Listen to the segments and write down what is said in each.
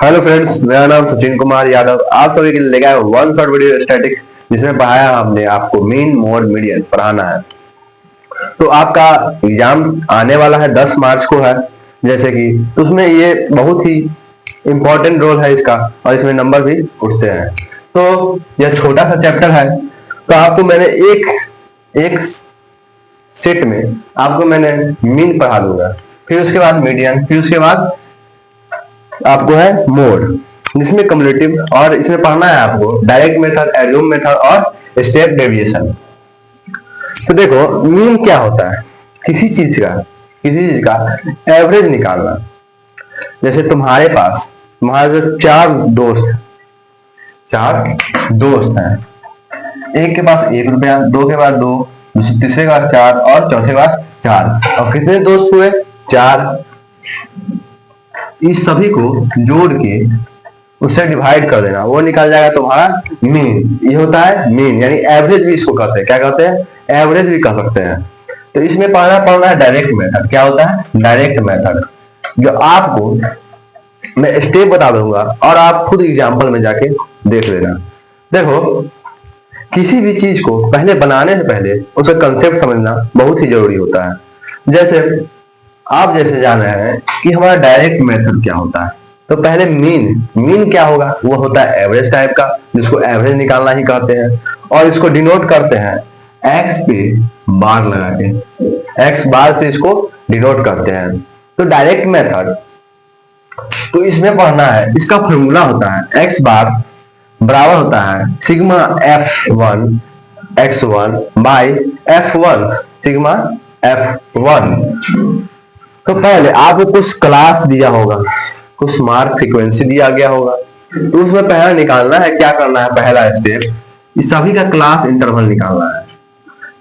Hello friends, मेरा नाम सचिन कुमार यादव आप सभी के लिए लेकर आया वन शॉट वीडियो स्टैटिक्स, जिसमें पढ़ाया हमने आपको मीन मोड मीडियन पढ़ाना है। तो आपका एग्जाम आने वाला है 10 मार्च को है, जैसे कि तो उसमें ये बहुत ही इंपॉर्टेंट रोल है इसका, और इसमें नंबर भी उठते हैं। तो यह छोटा सा चैप्टर है, तो आपको मैंने एक एक सेट में आपको मैंने मीन पढ़ा दूंगा, फिर उसके बाद मीडियन, फिर उसके बाद आपको है मोड, जिसमें कम्युलेटिव, और इसमें पढ़ना है आपको डायरेक्ट मेथड, एज्यूम मेथड और स्टेप डेविएशन। तो देखो, मीन क्या होता है? किसी चीज का एवरेज निकालना। जैसे तुम्हारे जो चार दोस्त हैं, एक के पास 1 रुपया, दो के पास 2, तीसरे के पास 4 और चौथे के पास 4, और कितने दोस्त हुए? 4। इस सभी को जोड़ के उससे डिवाइड कर देना, वो निकल जाएगा तुम्हारा मीन। ये होता है मीन, यानी एवरेज भी इसको कहते हैं। क्या कहते हैं? एवरेज भी कह सकते हैं। तो इसमें पढ़ना है डायरेक्ट मेथड। क्या होता है? डायरेक्ट मेथड, जो आपको मैं स्टेप बता दूंगा और आप खुद एग्जाम्पल में जाके देख लेना। देखो, किसी भी चीज को पहले बनाने से पहले उसका कंसेप्ट समझना बहुत ही जरूरी होता है। जैसे जान रहे हैं कि हमारा डायरेक्ट मेथड क्या होता है, तो पहले मीन क्या होगा? वो होता है एवरेज टाइप का, जिसको एवरेज निकालना ही कहते हैं, और इसको डिनोट करते हैं एक्स पे बार लगा के। एक्स बार से इसको डिनोट करते हैं। तो डायरेक्ट मेथड, तो इसमें पढ़ना है, इसका फॉर्मूला होता है एक्स बार बराबर होता है sigma f1 x1 by f1 sigma f1। तो पहले आपको कुछ क्लास दिया होगा, कुछ मार्क फ्रीक्वेंसी दिया गया होगा, तो उसमें पहला निकालना है। क्या करना है? पहला स्टेप, इस सभी का क्लास इंटरवल निकालना है।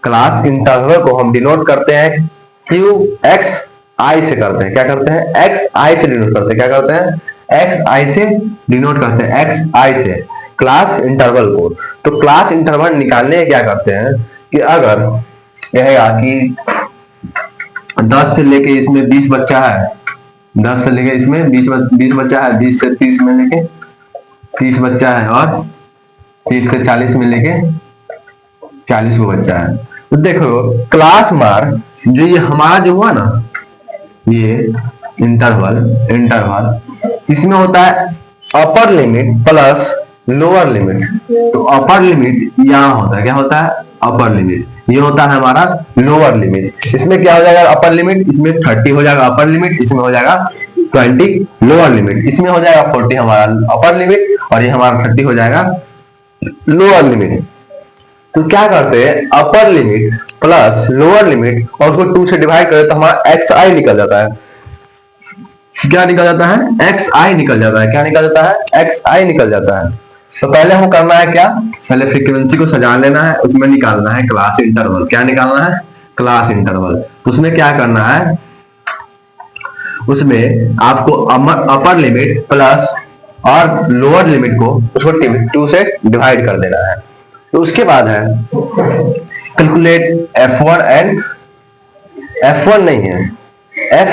क्लास इंटरवल को हम डिनोट करते हैं क्यू एक्स आई से करते हैं। क्या करते हैं? एक्स आई से डिनोट करते हैं। क्या करते हैं? एक्स आई से डिनोट करते हैं, एक्स आई से क्लास इंटरवल को। तो क्लास इंटरवल निकालने क्या करते हैं कि अगर कहेगा कि 10 से लेके इसमें 20 बच्चा है, 10 से लेके इसमें 20 बच्चा है, 20 से 30 में लेके 30 बच्चा है, और 30 से 40 में लेके 40 को बच्चा है। तो देखो, क्लास मार जो ये हमारा जो हुआ ना, ये इंटरवल इसमें होता है अपर लिमिट प्लस लोअर लिमिट। तो अपर लिमिट यहाँ होता है, क्या होता है? Upper limit. ये होता है हमारा लोअर लिमिट। इसमें क्या हो जाएगा? अपर लिमिट, इसमें 30 हो जाएगा अपर लिमिट, इसमें हो जाएगा 20 लोअर लिमिट, इसमें हो जाएगा 40 हमारा अपर लिमिट, और ये हमारा 30 हो जाएगा लोअर लिमिट। तो क्या करते हैं? अपर लिमिट प्लस लोअर लिमिट, और उसको 2 से डिवाइड करें तो हमारा एक्स आई निकल जाता है। क्या निकल जाता है? एक्स आई निकल जाता है। क्या निकल जाता है? एक्स आई निकल जाता है। तो पहले हमको करना है क्या? पहले फ्रीक्वेंसी को सजा लेना है, उसमें निकालना है क्लास इंटरवल। क्या निकालना है? Class interval. तो उसमें क्या करना है? उसमें आपको अपर लिमिट प्लस और लोअर लिमिट को उसको 2 से डिवाइड कर देना है। तो उसके बाद है कैलकुलेट f1 एंड f1 नहीं है,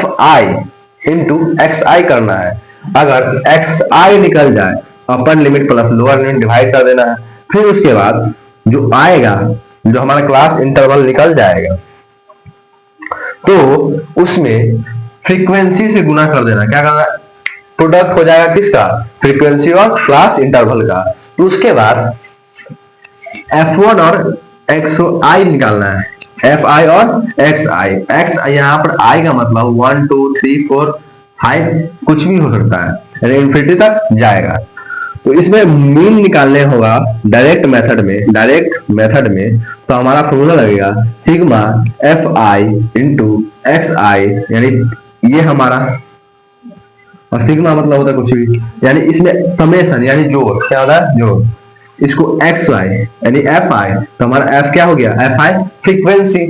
fi इंटू एक्स आई करना है। अगर एक्स आई निकल जाए, अपर limit plus lower limit divide कर देना है। फिर उसके बाद जो आएगा, जो हमारा क्लास इंटरवल निकल जाएगा, तो उसमें फ्रीक्वेंसी से गुना कर देना। क्या करना है? प्रोडक्ट हो जाएगा किसका? फ्रीक्वेंसी और क्लास इंटरवल का। तो उसके बाद f1 और xi निकालना है, fi और xi। x यहाँ पर i का मतलब 1 2 3 4 5 कुछ भी हो सकता है, यानी इन्फिनिटी तक जाएगा। तो इसमें मीन निकालने होगा डायरेक्ट मेथड में। तो हमारा फॉर्मूला लगेगा सिग्मा fi इंटू xi, यानी ये हमारा, और सिग्मा मतलब होता है कुछ भी, यानी इसमें समेशन यानी जोड़। क्या होता है? जोड़। इसको xy यानी fi, तो हमारा f क्या हो गया? fi frequency.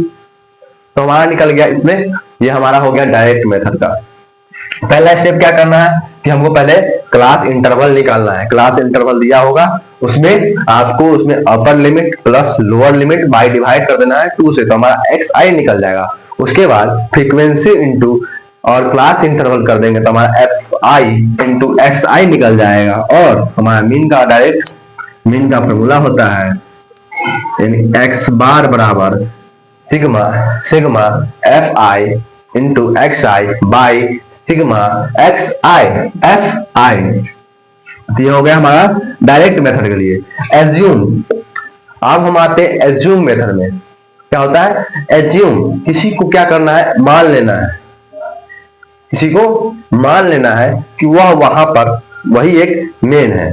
तो हमारा निकल गया इसमें, ये हमारा हो गया डायरेक्ट मेथड का। पहला स्टेप क्या करना है कि हमको पहले क्लास इंटरवल निकालना है। क्लास इंटरवल दिया होगा, उसमें आपको उसमें अपर limit plus lower limit by divide कर देना है 2 से, तो हमारा एक्स आई निकल जाएगा। उसके बाद फ्रीक्वेंसी इंटू और क्लास इंटरवल कर देंगे तो हमारा एफ आई इंटू एक्स आई निकल जाएगा, और हमारा मीन का डायरेक्ट मीन का फॉर्मूला होता है यानी एक्स बार बराबर sigma sigma F I into x I by sigma x I F I. तो ये हो गया हमारा डायरेक्ट मेथड के लिए। एज्यूम, अब हम आते हैं एज्यूम मेथड में। क्या होता है एज्यूम? किसी को क्या करना है, मान लेना है, किसी को मान लेना है कि वह वहां पर वही एक मेन है।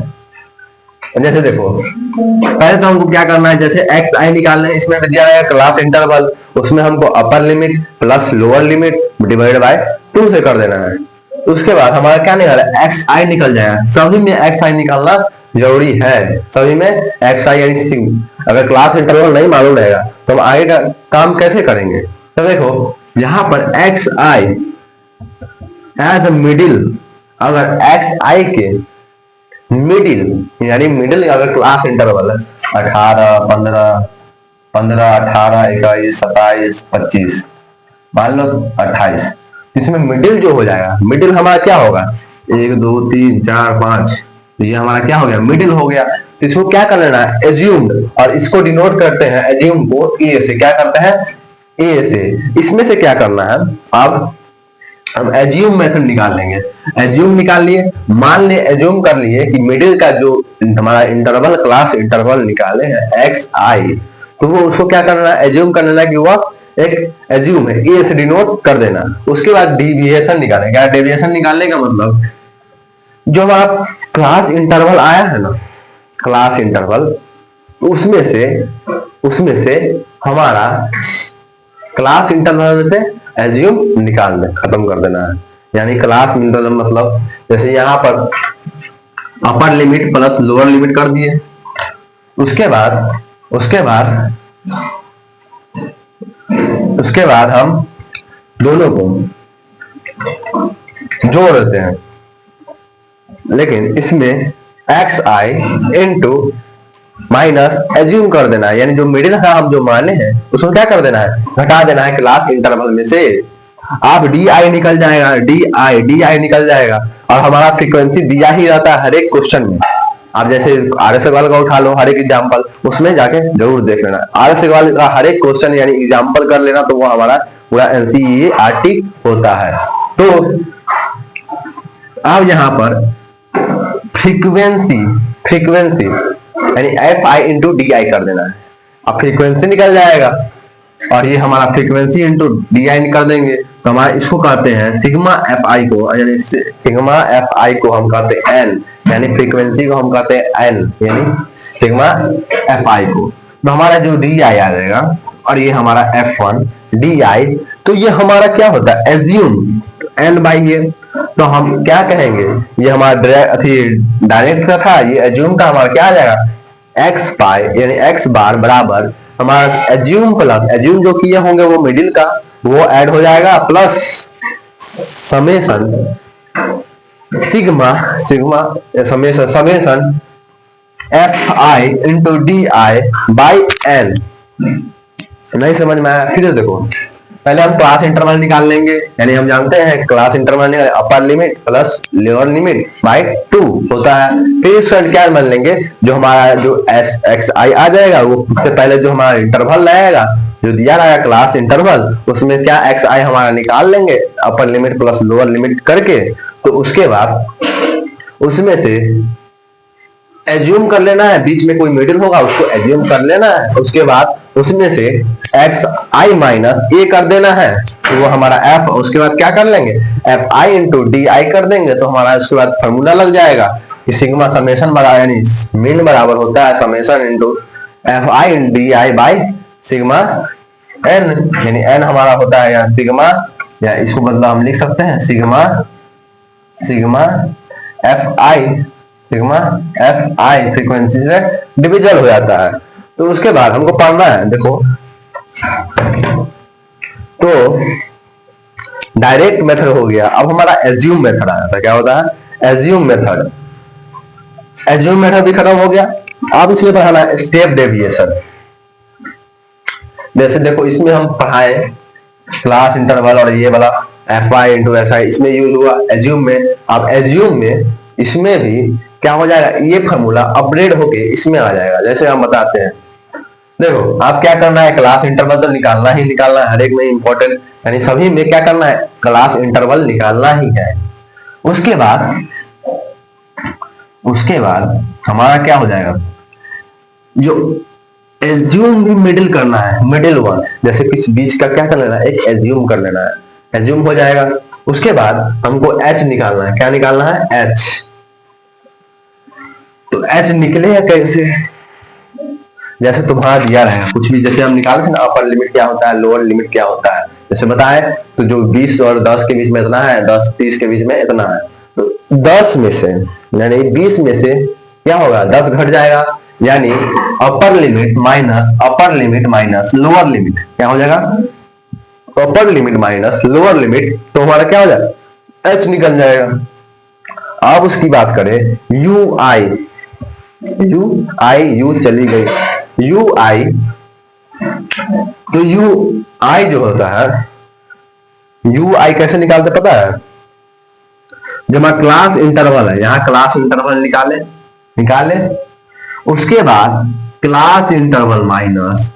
जैसे देखो पहले तो हमको क्या करना है, जैसे एक्स आई निकालना है, इसमें दिया रहेगा क्लास इंटरवल, उसमें हमको अपर limit plus lower limit divide by 2 से कर देना है। उसके बाद हमारा क्या निकाला, एक्स आई निकल जाएगा। सभी में एक्स आई निकालना जरूरी है, सभी में एक्स आई यानी अगर क्लास इंटरवल नहीं मालूम रहेगा तो हम आगे का काम कैसे करेंगे। तो देखो यहां पर एक्स आई एज मिडिल, अगर एक्स आई के मिडिल यानी मिडिल अगर क्लास इंटरवल है 18 15 15 18 21 27 25 मान लो 28, इसमें मिडिल जो हो जाएगा, मिडिल हमारा क्या होगा 1 2 3 4 5, ये हमारा क्या हो गया मिडिल हो गया। तो इसको क्या कर लेना है एज्यूम्ड, और इसको डिनोट करते हैं एज्यूम को ए से, क्या करते हैं ए से। इसमें से क्या करना है, अब हम एज्यूम मेथड निकाल लेंगे। एज्यूम निकाल लिए, मान लिए एज्यूम कर लिए कि मिडिल का जो हमारा इंटरवल क्लास इंटरवल निकाले हैं एक्स आई, तो वो उसको क्या करना है एज्यूम कर लेना कि वह एक एज्यूम है, ए से डिनोट कर देना। उसके बाद डेविएशन निकालेंगे। क्या डेविएशन निकालने का मतलब, जो हमारा क्लास इंटरवल आया है ना, क्लास इंटरवल, उसमें से हमारा क्लास इंटरवल में से एज्यूम निकाल दे, खत्म कर देना है। यानी क्लास इंटरवल मतलब जैसे यहाँ पर अपर लिमिट प्लस लोअर लिमिट कर दिए, उसके बाद हम दोनों को जोड़ देते हैं, लेकिन इसमें एक्स आई इंटू माइनस एज्यूम कर देना है, यानी जो मिडिल का हम जो माने हैं उसको क्या कर देना है घटा देना है क्लास इंटरवल में से। आप डी आई निकल जाएगा, डी आई निकल जाएगा, और हमारा फ्रीक्वेंसी दिया ही रहता है हर एक क्वेश्चन में। आप जैसे आर एस का उठा लो हर एक एग्जाम्पल, उसमें जाके जरूर देख लेना आर एस का हर एक क्वेश्चन यानी एग्जाम्पल कर लेना, तो वो हमारा पूरा एनसीईआरटी होता है। तो अब यहाँ पर फ्रीक्वेंसी यानी एफ आई इंटू डी आई कर देना है, अब फ्रीक्वेंसी निकल जाएगा, और ये हमारा फ्रीक्वेंसी इंटू डी आई कर देंगे तो हमारा इसको कहते हैं सिग्मा एफ आई को, यानी सिग्मा एफ आई को हम कहते हैं एन, यानी फ्रीक्वेंसी को हम कहते हैं एन, यानी सिग्मा एफ आई को। तो हमारा जो डी आई आ जाएगा, और ये हमारा एफ वन डी आई, तो ये हमारा क्या होता है एज्यूम एन बाई ए। तो हम क्या कहेंगे, ये हमारा डायरेक्ट का था, ये एज्यूम का हमारा क्या आ जाएगा एक्स पाई यानी एक्स बार बराबर हमारा एज्यूम प्लस एज्यूम जो किए होंगे वो मिडिल का वो ऐड हो जाएगा, plus summation summation F I into D I by N. नहीं समझ में आया, फिर देखो पहले हम क्लास इंटरवल निकाल लेंगे, यानी हम जानते हैं क्लास इंटरवल निकाल upper limit plus lower limit by 2 होता है। फिर इसका क्या मान लेंगे, जो हमारा जो एस एक्स आई आ जाएगा वो उससे पहले जो हमारा इंटरवल रहेगा जो दिया रहेगा क्लास इंटरवल, उसमें क्या एक्स आई हमारा निकाल लेंगे अपर लिमिट प्लस लोअर लिमिट करके। तो उसके बाद उसमें से एज्यूम कर लेना है, बीच में कोई मिडिल होगा उसको एज्यूम कर लेना है, उसके बाद उसमें से एक्स आई माइनस ए कर देना है, तो वो हमारा एफ, उसके बाद क्या कर लेंगे एफ आई इंटू डी आई कर देंगे, तो हमारा उसके बाद फॉर्मूला लग जाएगा कि सिग्मा समेशन बराबर यानी मीन बराबर होता है summation into F I in D I by sigma N, यानी एन हमारा होता है यहाँ सिग्मा, या इसको मतलब हम लिख सकते हैं सिग्मा एफ आई फ्रीक्वेंसी से डिविजल हो जाता है। तो उसके बाद हमको पढ़ना है, देखो तो डायरेक्ट मेथड हो गया, अब हमारा एज्यूम मेथड आया था। क्या होता है एज्यूम मेथड भी खत्म हो गया। अब इसलिए पढ़ाना है स्टेप डेविएशन। जैसे देखो इसमें हम पढ़ाए क्लास इंटरवल और ये वाला F I into S I इसमें यूज हुआ एज्यूम में। अब एज्यूम में इसमें भी क्या हो जाएगा, ये फॉर्मूला अपग्रेड होके इसमें आ जाएगा। जैसे हम बताते हैं, देखो आप क्या करना है, क्लास इंटरवल तो निकालना ही निकालना है, हर एक में इंपॉर्टेंट यानी सभी में क्या करना है, क्लास इंटरवल निकालना ही है। उसके बाद हमारा क्या हो जाएगा, जो एज्यूम भी मिडिल करना है, मिडिल वन, जैसे कुछ बीच का क्या कर लेना है, एक एज्यूम कर लेना है, एज्यूम हो जाएगा। उसके बाद हमको एच निकालना है, क्या निकालना है, एच। तो एच निकलेगा कैसे, जैसे तुम्हारा दिया रहेगा कुछ भी, जैसे हम निकालते हैं ना अपर लिमिट क्या होता है, लोअर लिमिट क्या होता है, जैसे बताए तो जो 20 और 10 के बीच में इतना है, 10 30 के बीच में इतना है, तो 10 में से यानी 20 में से क्या होगा, 10 घट जाएगा, यानी upper limit minus lower limit क्या हो जाएगा, upper limit minus lower limit, तो हमारा क्या हो जाएगा, एच निकल जाएगा। अब उसकी बात करें यू आई चली गई, यू आई, तो यू आई जो होता है, यू आई कैसे निकालते पता है, जब हमारा क्लास इंटरवल है, यहां क्लास इंटरवल निकाले, उसके बाद क्लास इंटरवल माइनस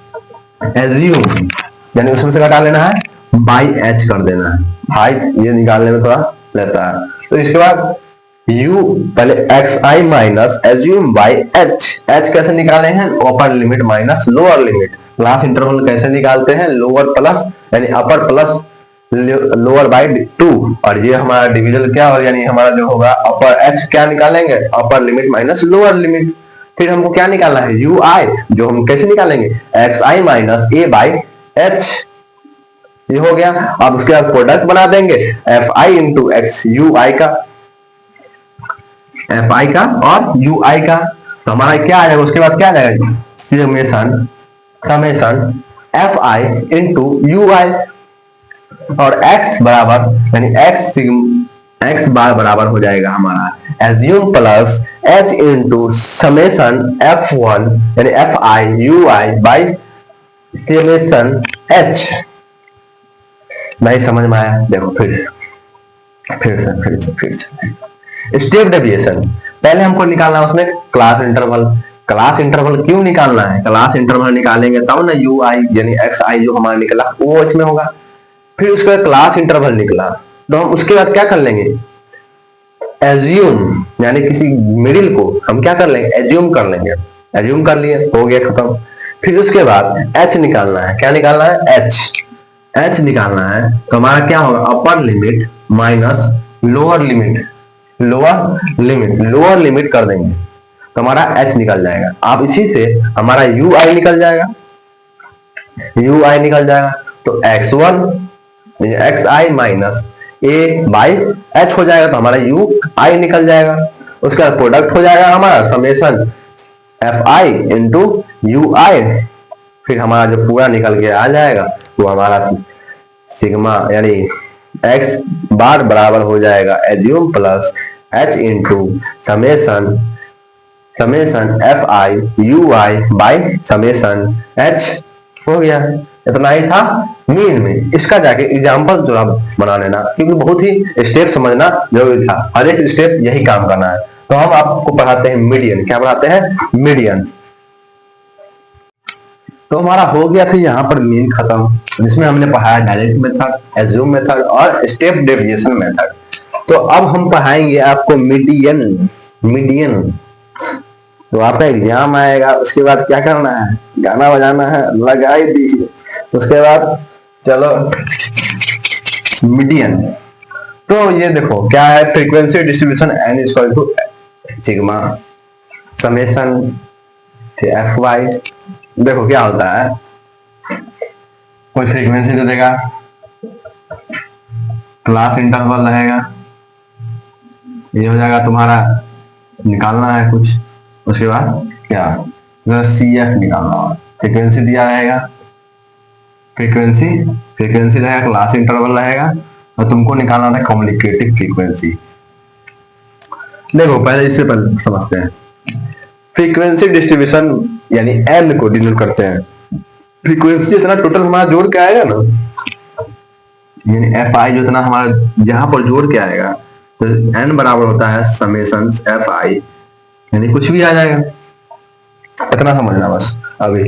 एज्यूम, यानी उसमें से घटा लेना है, बाई एच कर देना है, भाई ये निकालने में थोड़ा लेता है। तो इसके बाद u पहले x i minus assume by H, H कैसे निकाले हैं, upper limit minus lower limit. Class interval कैसे निकालते हैं, लोअर प्लस यानी अपर प्लस लोअर बाई 2, और ये हमारा डिविजन क्या हो, यानी हमारा जो होगा अपर एच क्या निकालेंगे, upper limit minus lower limit. फिर हमको क्या निकालना है, यू आई, जो हम कैसे निकालेंगे, x i minus a by h, ये हो गया। अब उसके बाद प्रोडक्ट बना देंगे f I into x u i का, एफ आई का और यू आई का, तो हमारा क्या आ जाएगा, उसके बाद क्या आ जाएगा, summation F I into u i, और x बराबर यानी x बार बराबर हो जाएगा हमारा assume plus h into summation f1 यानी F I you I by summation h। नहीं समझ में आया, देखो फिर से स्टेप डेविएशन, पहले हमको निकालना है उसमें क्लास इंटरवल क्यों निकालना है, क्लास इंटरवल निकालेंगे तब ना यू आई यानी एक्स आई जो हमारा निकला वो इसमें होगा। फिर उसके बाद क्लास इंटरवल निकला, तो हम उसके बाद क्या कर लेंगे, एज्यूम यानी किसी मिडिल को हम क्या कर लेंगे, एज्यूम कर लेंगे, एज्यूम कर लिए, हो गया खत्म। फिर उसके बाद एच निकालना है, क्या निकालना है, एच निकालना है, तो हमारा क्या होगा, upper limit minus lower limit कर देंगे, तो हमारा एच निकल जाएगा। आप इसी से हमारा यू आई निकल जाएगा, तो x1 x i minus a by H हो जाएगा, तो हमारा यू आई निकल जाएगा। उसके बाद प्रोडक्ट हो जाएगा हमारा summation F I into u i, फिर हमारा जो पूरा निकल के आ जाएगा वो हमारा सिग्मा यानी एक्स बार बराबर हो जाएगा assume plus H into summation F I you I by summation H, हो गया। इतना ही था मीन में। इसका जाके एग्जाम्पल थोड़ा बना लेना, क्योंकि बहुत ही स्टेप समझना जरूरी था, हर एक स्टेप यही काम करना है। तो हम आपको पढ़ाते हैं मीडियन, क्या पढ़ाते हैं, मीडियन। तो हमारा हो गया था यहाँ पर मीन खत्म, जिसमें हमने पढ़ाया डायरेक्ट मेथड, एज्यूम मेथड और स्टेप डेविएशन मेथड। तो अब हम पढ़ाएंगे आपको मीडियन। तो आपका एग्जाम आएगा, उसके बाद क्या करना है, गाना बजाना है, लगा ही दीजिए। उसके बाद चलो मीडियन, तो ये देखो क्या है, frequency distribution n equal to sigma summation F Y. देखो क्या होता है, कोई फ्रीक्वेंसी दे देगा, क्लास इंटरवल रहेगा, ये हो जाएगा तुम्हारा, निकालना है कुछ। उसके बाद क्या, सी एफ निकालना होगा, फ्रीक्वेंसी दिया रहेगा, फ्रीक्वेंसी रहेगा, क्लास इंटरवल रहेगा, और तुमको निकालना था कम्युनिकेटिव फ्रीक्वेंसी। देखो पहले इससे पहले समझते हैं, फ्रीक्वेंसी डिस्ट्रीब्यूशन यानी एन को डिनोट करते हैं। फ्रीक्वेंसी इतना टोटल हमारा जोड़ के आएगा ना, यानी एफ आई जितना हमारा यहाँ पर जोड़ के आएगा तो एन बराबर होता है समेशन एफ आई, यानी कुछ भी आ जाएगा, इतना समझना बस अभी।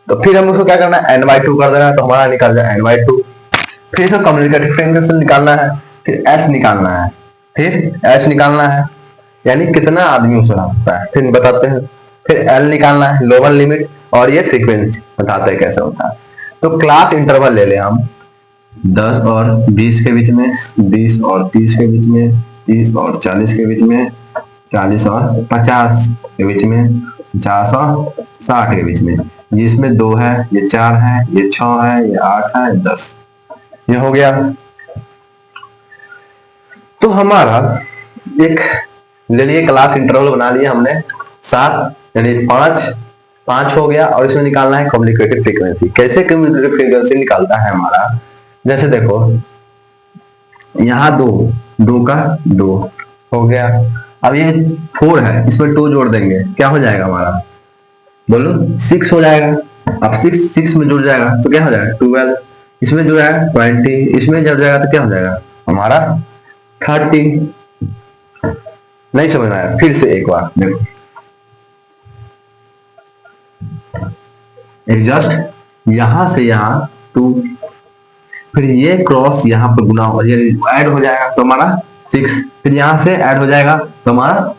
तो फिर हम उसको क्या करना है, एन बाई टू कर देना, तो हमारा निकल जाए एन बाई टू। फिर इसको कम्युनिकेटिव फ्रीक्वेंसी निकालना है, फिर एच निकालना है, फिर एच निकालना है, यानी कितना आदमी उसे सकता है, फिर बताते हैं। फिर एल निकालना है, लोअर लिमिट, और ये फ्रीक्वेंसी बताते हैं कैसे होता है। तो क्लास इंटरवल ले ले हम 10 और 20 के बीच में, 20 और 30 के बीच में, 30 और 40 के बीच में, 40 और 50 के बीच में, 50 और 60 के बीच में, जिसमें 2 है, ये 4 है, ये 6 है, ये 8 है, 10, ये हो गया। तो हमारा एक ले लिए क्लास इंटरवल बना लिया हमने 7, यानी 5 हो गया, और इसमें निकालना है कम्युनिकेटिव फ्रीक्वेंसी। कैसे कम्युनिकेटिव फ्रीक्वेंसी निकालता है हमारा, जैसे देखो यहाँ 2 का 2 हो गया, अब ये 4 है, इसमें 2 जोड़ देंगे, क्या हो जाएगा हमारा, बोलो 6 हो जाएगा। अब 6 में जुड़ जाएगा तो क्या हो जाएगा 12, इसमें जो है 20, इसमें जुड़ जाएगा तो क्या हो जाएगा हमारा 30। नहीं समझ में आया, फिर से एक बार देखो, एडजस्ट यहां से यहां 2, फिर ये क्रॉस यहाँ पर गुना हो, ये ऐड हो जाएगा तो हमारा 6, फिर यहां से ऐड हो जाएगा तो हमारा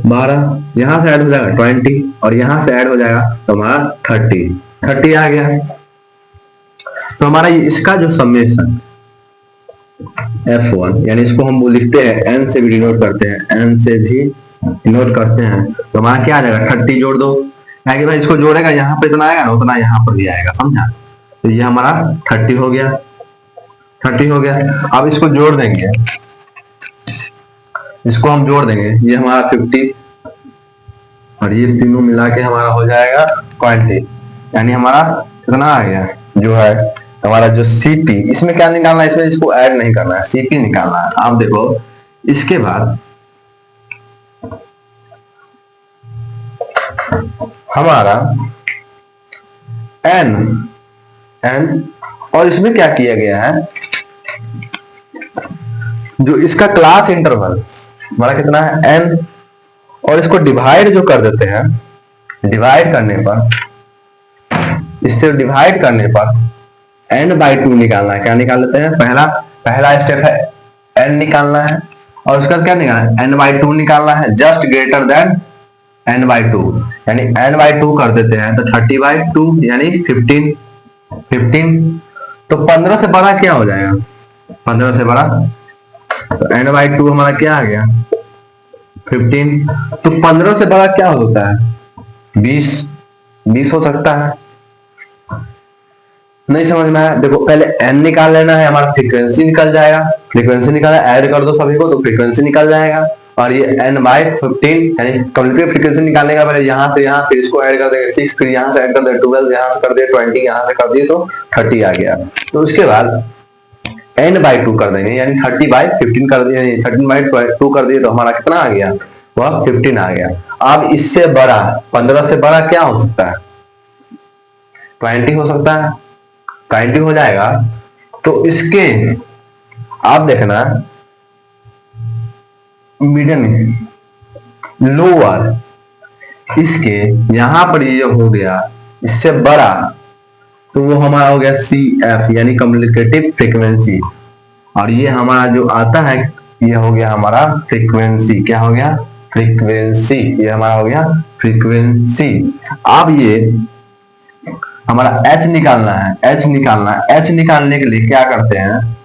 12, यहां से ऐड हो जाएगा 20, और यहां से ऐड हो जाएगा तो हमारा 30 आ गया। तो हमारा इसका जो समेशन F1, यानी इसको हम लिखते हैं n से भी डिनोट करते हैं, n से भी डिनोट करते हैं, तो हमारा क्या आ जाएगा 30 जोड़ दो, कि भाई इसको जोड़ेगा यहाँ पे इतना आएगा ना, उतना यहाँ पर भी आएगा, समझा। तो ये हमारा 30 हो गया, 30 हो गया। अब इसको जोड़ देंगे, इसको हम जोड़ देंगे, ये हमारा 50, और ये तीनों मिला के हमारा हो जाएगा 20, यानी हमारा कितना आ गया, जो है हमारा जो सीपी, इसमें क्या निकालना है, इसमें इसको ऐड नहीं करना है, सीपी निकालना है। आप देखो इसके बाद हमारा एन और इसमें क्या किया गया है, जो इसका क्लास इंटरवल हमारा कितना है एन, और इसको डिवाइड जो कर देते हैं, डिवाइड करने पर, इससे डिवाइड करने पर n/2 निकालना है। क्या निकाल लेते हैं, पहला स्टेप है n निकालना है, और उसका क्या निकालना है n/2 निकालना है, जस्ट ग्रेटर देन n/2, यानी n/2 कर देते हैं तो 30/2 यानी 15। तो 15 से बड़ा क्या हो जाएगा, 15 से बड़ा, तो n/2 हमारा क्या आ गया 15। तो 15 से बड़ा क्या होता है 20 हो सकता है। नहीं समझ में आया, देखो पहले n निकाल लेना है, हमारा फ्रीक्वेंसी निकल जाएगा, फ्रीक्वेंसी निकाला, ऐड कर दो सभी को तो फ्रीक्वेंसी निकल जाएगा, और ये n/15 यानी कम्युनिकेटिव फ्रीक्वेंसी निकालने का पहले यहाँ से यहाँ, फिर इसको ऐड कर देंगे 6, फिर यहाँ से ऐड कर देंगे 12, यहाँ से कर दिए 20, यहाँ से कर दिए तो 30 आ गया। तो उसके बाद n/2 कर देंगे, यानी 30/15 कर दिए, 13/2 कर दिए तो हमारा कितना आ गया, वह 15 आ गया। अब इससे बड़ा 15 से बड़ा क्या हो सकता है 20 हो सकता है, 20 हो जाएगा। तो इसके आप देखना मिडन लोअर, इसके यहां पर ये हो गया इससे बड़ा, तो वो हमारा हो गया CF यानी कम्युनिकेटिव फ्रीक्वेंसी, और ये हमारा जो आता है ये हो गया हमारा फ्रीक्वेंसी, क्या हो गया फ्रीक्वेंसी, ये हमारा हो गया फ्रीक्वेंसी। अब ये हमारा h निकालना है, h निकालने के लिए क्या करते हैं,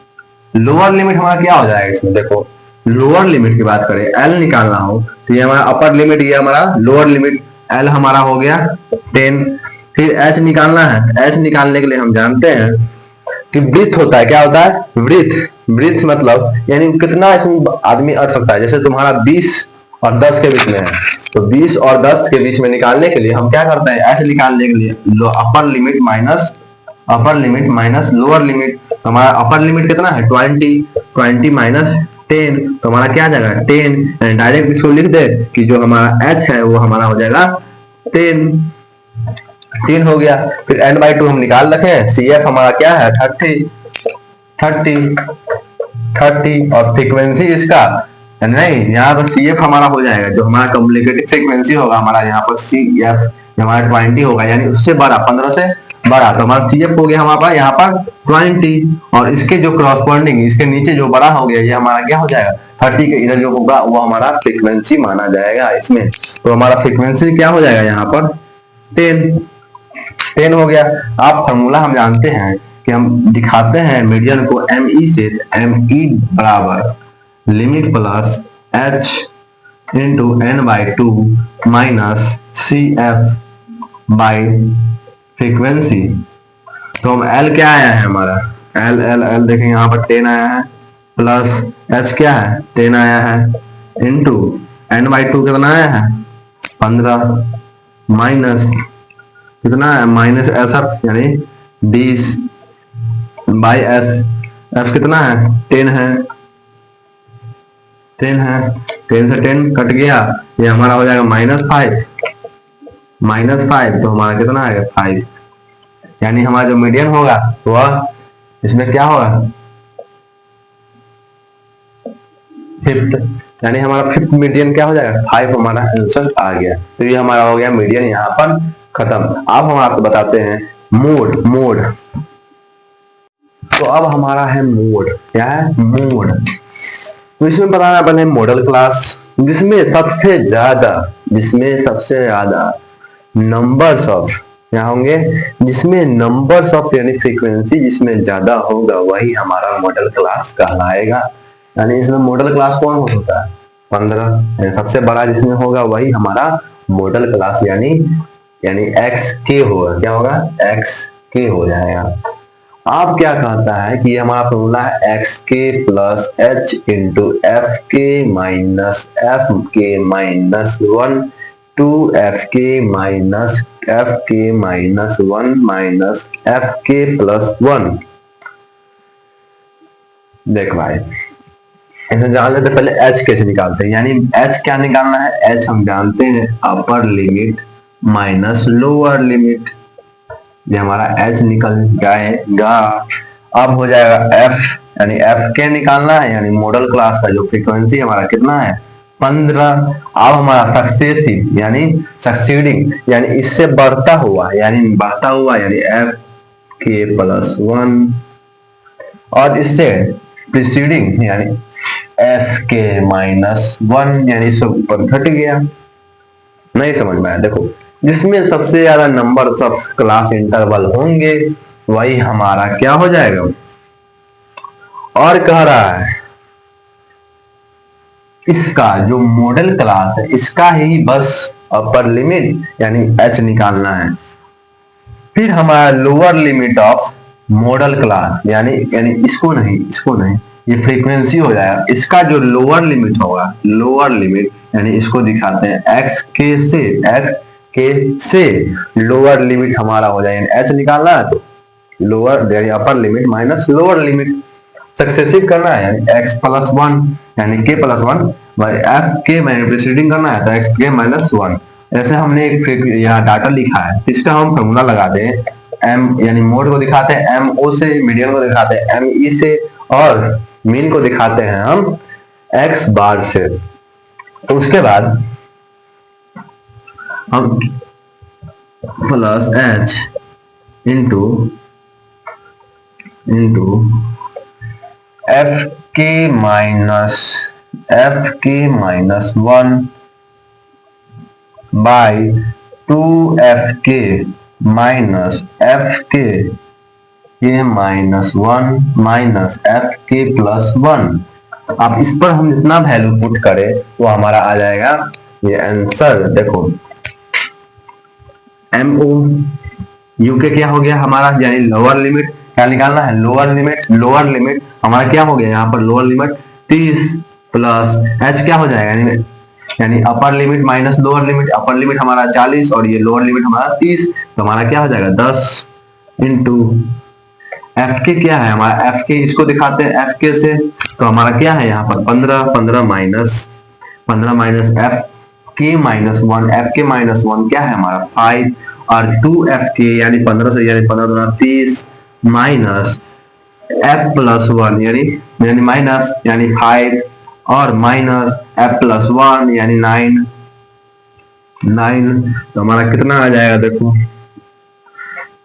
लोअर लिमिट हमारा क्या हो जाएगा इसमें, देखो लोअर लिमिट की बात करें l निकालना हो तो ये हमारा अपर लिमिट, ये हमारा लोअर लिमिट l हमारा हो गया 10। फिर h निकालना है, h निकालने के लिए हम जानते हैं कि ब्रीथ होता है, क्या होता है ब्रीथ मतलब यानी कितना इसमें आदमी अट सकता है। जैसे तुम्हारा 20 और 10 के बीच में है, तो 20 और 10 के बीच में निकालने के लिए हम क्या करते हैं, ऐसे निकालने के लिए upper limit minus lower limit. तो हमारा अपर लिमिट कितना है 20 माइनस 10, तो हमारा क्या आ जाएगा 10, डायरेक्ट इसको लिख दे कि जो हमारा h है वो हमारा हो जाएगा 10 हो गया। फिर n/2 हम निकाल रखे हैं, CF हमारा क्या है 30, 30 और फ्रीक्वेंसी इसका नहीं, यहाँ पर सी एफ हमारा हो जाएगा, जो हमारा कम्युनिकेटिव फ्रीक्वेंसी होगा हमारा यहाँ पर सी एफ हमारा 20 होगा, यानी उससे बड़ा 15 से बड़ा, तो हमारा सी एफ हो गया हमारा यहाँ पर 20, और इसके जो क्रॉसपॉन्डिंग इसके नीचे जो बड़ा हो गया ये हमारा क्या हो जाएगा 30 के इधर जो होगा वो हमारा फ्रीक्वेंसी माना जाएगा इसमें। तो हमारा फ्रीक्वेंसी क्या हो जाएगा यहाँ पर 10 हो गया। आप फॉर्मूला हम जानते हैं कि हम दिखाते हैं मीडियन को एम ई से, एम ई बराबर limit plus H into N by 2 minus C F by frequency. तो हम एल क्या आया है हमारा, एल एल एल देखें यहाँ पर 10 आया है, प्लस एच क्या है 10 आया है, इंटू एन बाई 2 कितना आया है 15, माइनस कितना है माइनस एस एफ यानी 20 बाई एस, एफ कितना है 10 है, 10 से 10 कट गया, ये हमारा हो जाएगा -5, तो हमारा कितना आएगा 5, यानी हमारा जो मीडियन होगा वह इसमें क्या होगा 5th, यानी हमारा 5th मीडियन क्या हो जाएगा 5 हमारा आंसर आ गया। तो ये हमारा हो गया मीडियन यहाँ पर खत्म। अब हम आपको बताते हैं मोड। तो अब हमारा है मोड, क्या है मोड। तो इसमें बताना पहले मॉडल क्लास, जिसमें सबसे ज्यादा नंबर्स ऑफ क्या होंगे, जिसमें नंबर्स ऑफ यानी फ्रीक्वेंसी जिसमें ज्यादा होगा वही हमारा मॉडल क्लास कहलाएगा। यानी इसमें मॉडल क्लास कौन होता है 15, सबसे बड़ा जिसमें होगा वही हमारा मॉडल क्लास यानी एक्स के होगा, क्या होगा एक्स के हो जाएगा। आप क्या कहता है कि हमारा फॉर्मूला है एक्स के प्लस एच इंटू एफ के माइनस एफ के माइनस 1 टू एफ के माइनस एफ के माइनस 1 माइनस एफ के प्लस 1। देख भाई इसे जान लेते, पहले एच कैसे निकालते हैं, यानी एच क्या निकालना है, एच हम जानते हैं upper limit minus lower limit, ये हमारा एच निकल जाएगा। अब हो जाएगा एफ, यानी एफ के निकालना है, यानी मॉडल क्लास का जो फ्रीक्वेंसी हमारा कितना है 15। अब हमारा सक्सेसिव यानी सक्सीडिंग यानी इससे बढ़ता हुआ यानी एफ के प्लस 1, और इससे प्रीसीडिंग यानी एफ के माइनस 1, यानी सब ऊपर घट गया। नहीं समझ में आया, देखो जिसमें सबसे ज्यादा नंबर ऑफ क्लास इंटरवल होंगे वही हमारा क्या हो जाएगा। और कह रहा है इसका जो मॉडल क्लास है इसका ही बस अपर लिमिट यानी एच निकालना है, फिर हमारा lower limit of model class यानी इसको नहीं ये फ्रीक्वेंसी हो जाएगा। इसका जो लोअर लिमिट होगा, लोअर लिमिट यानी इसको दिखाते हैं एक्स के से लोअर लिमिट हमारा हो जाएगा, एच निकालना है तो लोअर यानी upper limit minus lower limit, successive करना है यानी एक्स प्लस 1 यानी के प्लस 1 बाई एफ के मैंने प्रीसीडिंग करना है तो एक्स के माइनस 1। ऐसे हमने एक यहाँ डाटा लिखा है, इसका हम फॉर्मूला लगा दें, एम यानी मोड को दिखाते हैं एम ओ से, मीडियन को दिखाते हैं एम ई से, और मीन को दिखाते हैं हम एक्स बार से। तो उसके बाद हम प्लस एच इंटू एफ के माइनस 1 बाई 2 एफ के माइनस एफ के माइनस 1 माइनस एफ के प्लस 1। अब इस पर हम जितना वैल्यू पुट करें वो हमारा आ जाएगा ये आंसर। देखो एम ओ यू के क्या हो गया हमारा, यानी लोअर लिमिट क्या निकालना है, लोअर लिमिट हमारा क्या हो गया यहाँ पर लोअर लिमिट 30 प्लस एच क्या हो जाएगा यानी upper limit minus lower limit, upper limit हमारा 40 और ये लोअर लिमिट हमारा 30, तो हमारा क्या हो जाएगा 10 इंटू एफ के क्या है हमारा, एफ के इसको दिखाते हैं एफ के से, तो हमारा क्या है यहाँ पर 15 माइनस एफ के माइनस 1, एफ के माइनस 1 क्या है हमारा 5 और 2 एफ के यानी 15 से यानी 15 30 माइनस f+1 यानी माइनस यानी 5 और माइनस f+1 यानी 9 तो हमारा कितना आ जाएगा देखो।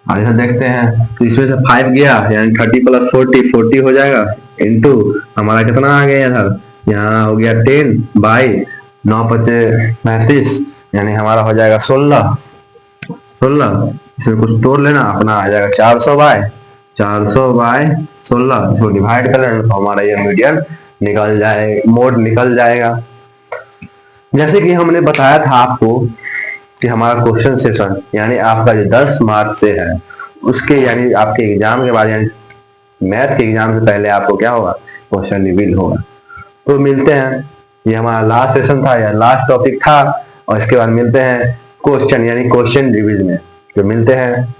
और यहाँ देखते हैं तो इसमें से 5 गया यानी 30 + 40 40 हो जाएगा इनटू हमारा कितना आ गया इधर, यहाँ हो गया 10 बाई 9 × 5 = 35 यानी हमारा हो जाएगा 16 इसमें कुछ तोड़ लेना अपना आ जाएगा 400 बाई 16 इसको डिवाइड कर लेना तो हमारा ये मीडियन निकल जाए, मोड निकल जाएगा। जैसे कि हमने बताया था आपको कि हमारा क्वेश्चन सेशन यानी आपका जो 10 मार्च से है उसके यानी आपके एग्जाम के बाद यानी मैथ के एग्जाम से पहले आपको क्या होगा, क्वेश्चन रिवील होगा। तो मिलते हैं, ये हमारा लास्ट सेशन था या लास्ट टॉपिक था और इसके बाद मिलते हैं क्वेश्चन यानी क्वेश्चन रिवील में। तो मिलते हैं।